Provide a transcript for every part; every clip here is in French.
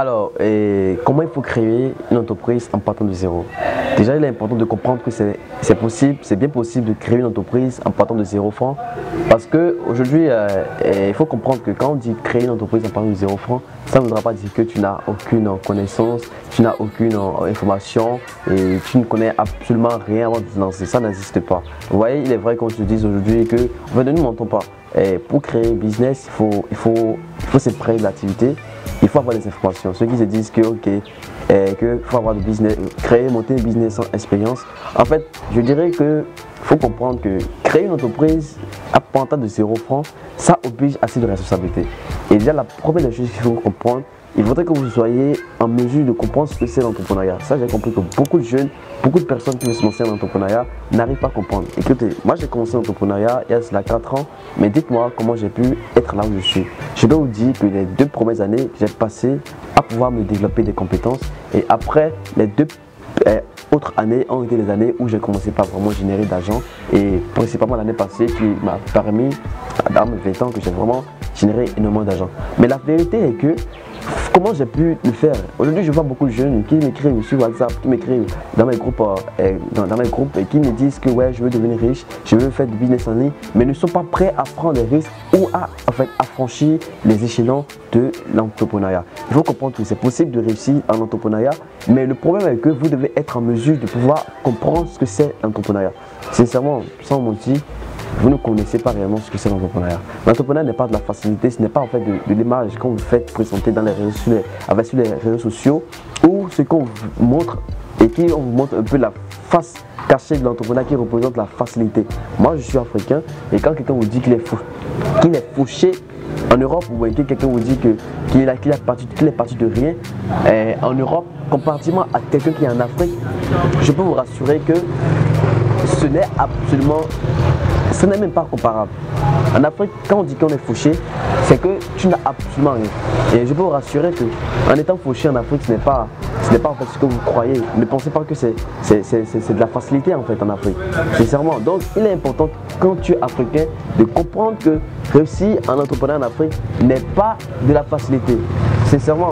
Alors, comment il faut créer une entreprise en partant de zéro? Déjà, il est important de comprendre que c'est possible, c'est bien possible de créer une entreprise en partant de 0 francs. Parce qu'aujourd'hui, il faut comprendre que quand on dit créer une entreprise en partant de 0 francs, ça ne voudra pas dire que tu n'as aucune connaissance, tu n'as aucune information et tu ne connais absolument rien avant de te lancer. Ça n'existe pas. Vous voyez, il est vrai qu'on se dise aujourd'hui que ne nous mentons pas. Pour créer un business, il faut se prendre de l'activité. Il faut avoir des informations. Ceux qui se disent que faut avoir de business, monter un business sans expérience. En fait, je dirais que faut comprendre que créer une entreprise à partir de 0 francs, ça oblige assez de responsabilités. Et déjà, la première des choses qu'il faut comprendre, il faudrait que vous soyez en mesure de comprendre ce que c'est l'entrepreneuriat. Ça, j'ai compris que beaucoup de jeunes, beaucoup de personnes qui veulent se lancer en entrepreneuriat n'arrivent pas à comprendre. Écoutez, moi j'ai commencé l'entrepreneuriat il y a cela 4 ans, mais dites-moi comment j'ai pu être là où je suis. Je dois vous dire que les 2 premières années, j'ai passé à pouvoir me développer des compétences et après les 2 autres années ont été les années où j'ai commencé par vraiment générer d'argent et principalement l'année passée qui m'a permis, dans mes 20 ans, que j'ai vraiment généré énormément d'argent. Mais la vérité est que comment j'ai pu le faire? Aujourd'hui, je vois beaucoup de jeunes qui m'écrivent sur WhatsApp, qui m'écrivent dans mes groupes, et qui me disent que ouais, je veux devenir riche, je veux faire du business en ligne, mais ne sont pas prêts à prendre des risques ou à franchir les échelons de l'entrepreneuriat. Il faut comprendre que c'est possible de réussir en entrepreneuriat, mais le problème est que vous devez être en mesure de pouvoir comprendre ce que c'est l'entrepreneuriat. Sincèrement, sans mentir, vous ne connaissez pas réellement ce que c'est l'entrepreneuriat. L'entrepreneuriat n'est pas de la facilité, ce n'est pas en fait de l'image qu'on vous fait présenter dans les réseaux, sur les réseaux sociaux ou ce qu'on vous montre et qui on vous montre un peu la face cachée de l'entrepreneuriat qui représente la facilité. Moi je suis africain et quand quelqu'un vous dit qu'il est fauché en Europe ou que quelqu'un vous dit qu'il est parti de rien en Europe comparativement à quelqu'un qui est en Afrique, je peux vous rassurer que ce n'est même pas comparable. En Afrique, quand on dit qu'on est fauché, c'est que tu n'as absolument rien. Et je peux vous rassurer qu'en étant fauché en Afrique, ce n'est pas en fait ce que vous croyez. Ne pensez pas que c'est de la facilité en fait en Afrique. Sincèrement. Donc il est important quand tu es africain de comprendre que réussir en entrepreneur en Afrique n'est pas de la facilité. Sincèrement,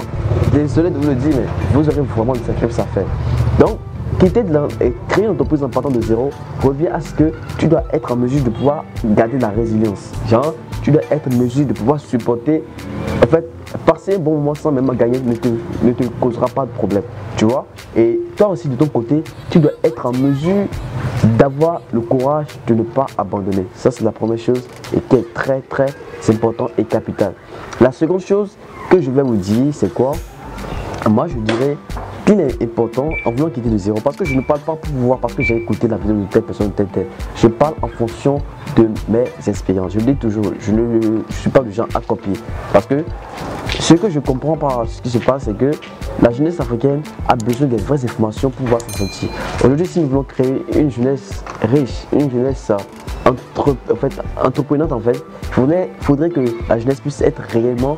désolé de vous le dire, mais vous aurez vraiment des sacrifices à faire. Donc, créer une entreprise en partant de zéro revient à ce que tu dois être en mesure de pouvoir garder la résilience. Genre, tu dois être en mesure de pouvoir supporter, en fait, passer un bon moment sans même gagner ne te causera pas de problème, tu vois. Et toi aussi de ton côté, tu dois être en mesure d'avoir le courage de ne pas abandonner. Ça, c'est la première chose et qui est très très important et capital. La seconde chose que je vais vous dire, c'est quoi? Moi, je dirais qu'il est important en voulant quitter de zéro, parce que je ne parle pas pour vous voir parce que j'ai écouté la vidéo de telle personne, telle. Je parle en fonction de mes expériences. Je le dis toujours, je ne suis pas du genre à copier. Parce que ce que je comprends par ce qui se passe, c'est que la jeunesse africaine a besoin des vraies informations pour pouvoir s'en sortir. Aujourd'hui, si nous voulons créer une jeunesse riche, une jeunesse entreprenante, en fait, il faudrait que la jeunesse puisse être réellement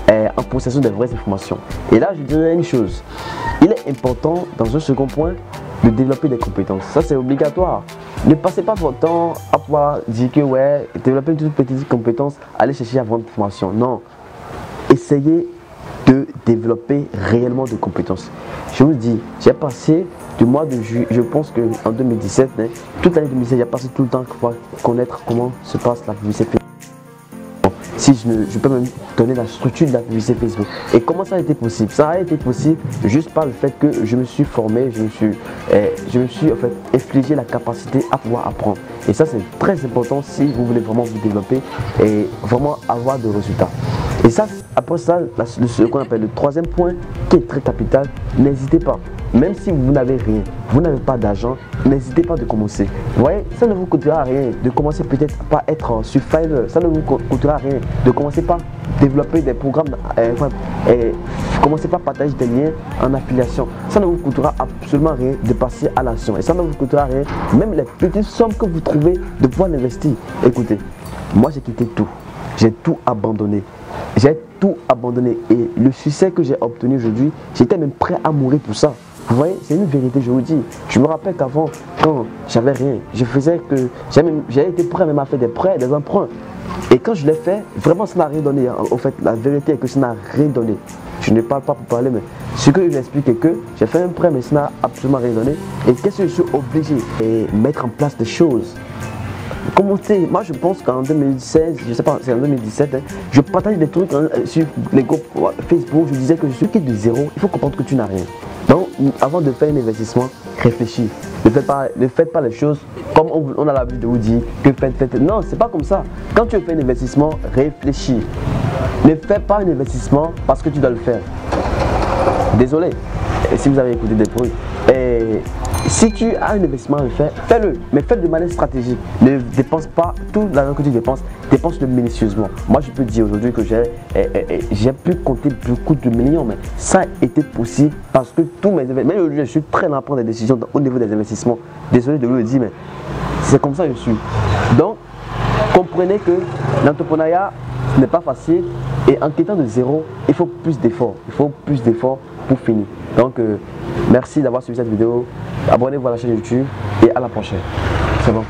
en possession des vraies informations. Et là, je dirais une chose. Il est important, dans un second point, de développer des compétences. Ça, c'est obligatoire. Ne passez pas votre temps à pouvoir dire que ouais, développer une toute petite compétence, aller chercher à vendre formation. Non. Essayez de développer réellement des compétences. Je vous dis, j'ai passé du mois de juillet, je pense qu'en 2017, toute l'année 2017, j'ai passé tout le temps pour connaître comment se passe la publicité. Si je peux même donner la structure de la publicité Facebook. Et comment ça a été possible? Ça a été possible juste par le fait que je me suis formé, je me suis en fait infligé la capacité à pouvoir apprendre. Et ça, c'est très important si vous voulez vraiment vous développer et vraiment avoir de résultats. Et ça, après ça, ce qu'on appelle le troisième point qui est très capital, n'hésitez pas. Même si vous n'avez rien, vous n'avez pas d'argent, n'hésitez pas de commencer. Vous voyez, ça ne vous coûtera rien de commencer peut-être par être sur Fiverr. Ça ne vous coûtera rien de commencer par développer des programmes, commencer par partager des liens en affiliation. Ça ne vous coûtera absolument rien de passer à l'action. Et ça ne vous coûtera rien, même les petites sommes que vous trouvez, de pouvoir l'investir. Écoutez, moi j'ai quitté tout. J'ai tout abandonné. J'ai tout abandonné. Et le succès que j'ai obtenu aujourd'hui, j'étais même prêt à mourir pour ça. Vous voyez, c'est une vérité, je vous dis. Je me rappelle qu'avant, quand j'avais rien, j'ai été prêt même à faire des prêts, des emprunts. Et quand je l'ai fait, vraiment ça n'a rien donné. En fait, la vérité est que ça n'a rien donné. je ne parle pas pour parler, mais ce que je explique est que j'ai fait un prêt, mais ça n'a absolument rien donné. Et qu'est-ce que je suis obligé de mettre en place des choses. Commenter, moi je pense qu'en 2016, je sais pas, c'est en 2017, je partage des trucs sur les groupes Facebook, je disais que je suis qui de zéro, il faut comprendre que tu n'as rien. Donc avant de faire un investissement, réfléchis. Ne faites pas les choses comme on a l'habitude de vous dire que faites. Non, c'est pas comme ça. Quand tu fais un investissement, réfléchis. Ne fais pas un investissement parce que tu dois le faire. Désolé si vous avez écouté des bruits. Et si tu as un investissement à le faire, fais-le, mais fais-le de manière stratégique. Ne dépense pas tout l'argent que tu dépenses, dépense-le minutieusement. Moi, je peux dire aujourd'hui que j'ai pu compter beaucoup de millions, mais ça a été possible parce que tous mes investissements, même aujourd'hui, je suis très lent à prendre des décisions au niveau des investissements. Désolé de vous le dire, mais c'est comme ça que je suis. Donc, comprenez que l'entrepreneuriat, ce n'est pas facile et en quittant de zéro, il faut plus d'efforts. Il faut plus d'efforts pour finir. Donc, merci d'avoir suivi cette vidéo. Abonnez-vous à la chaîne YouTube et à la prochaine. C'est bon.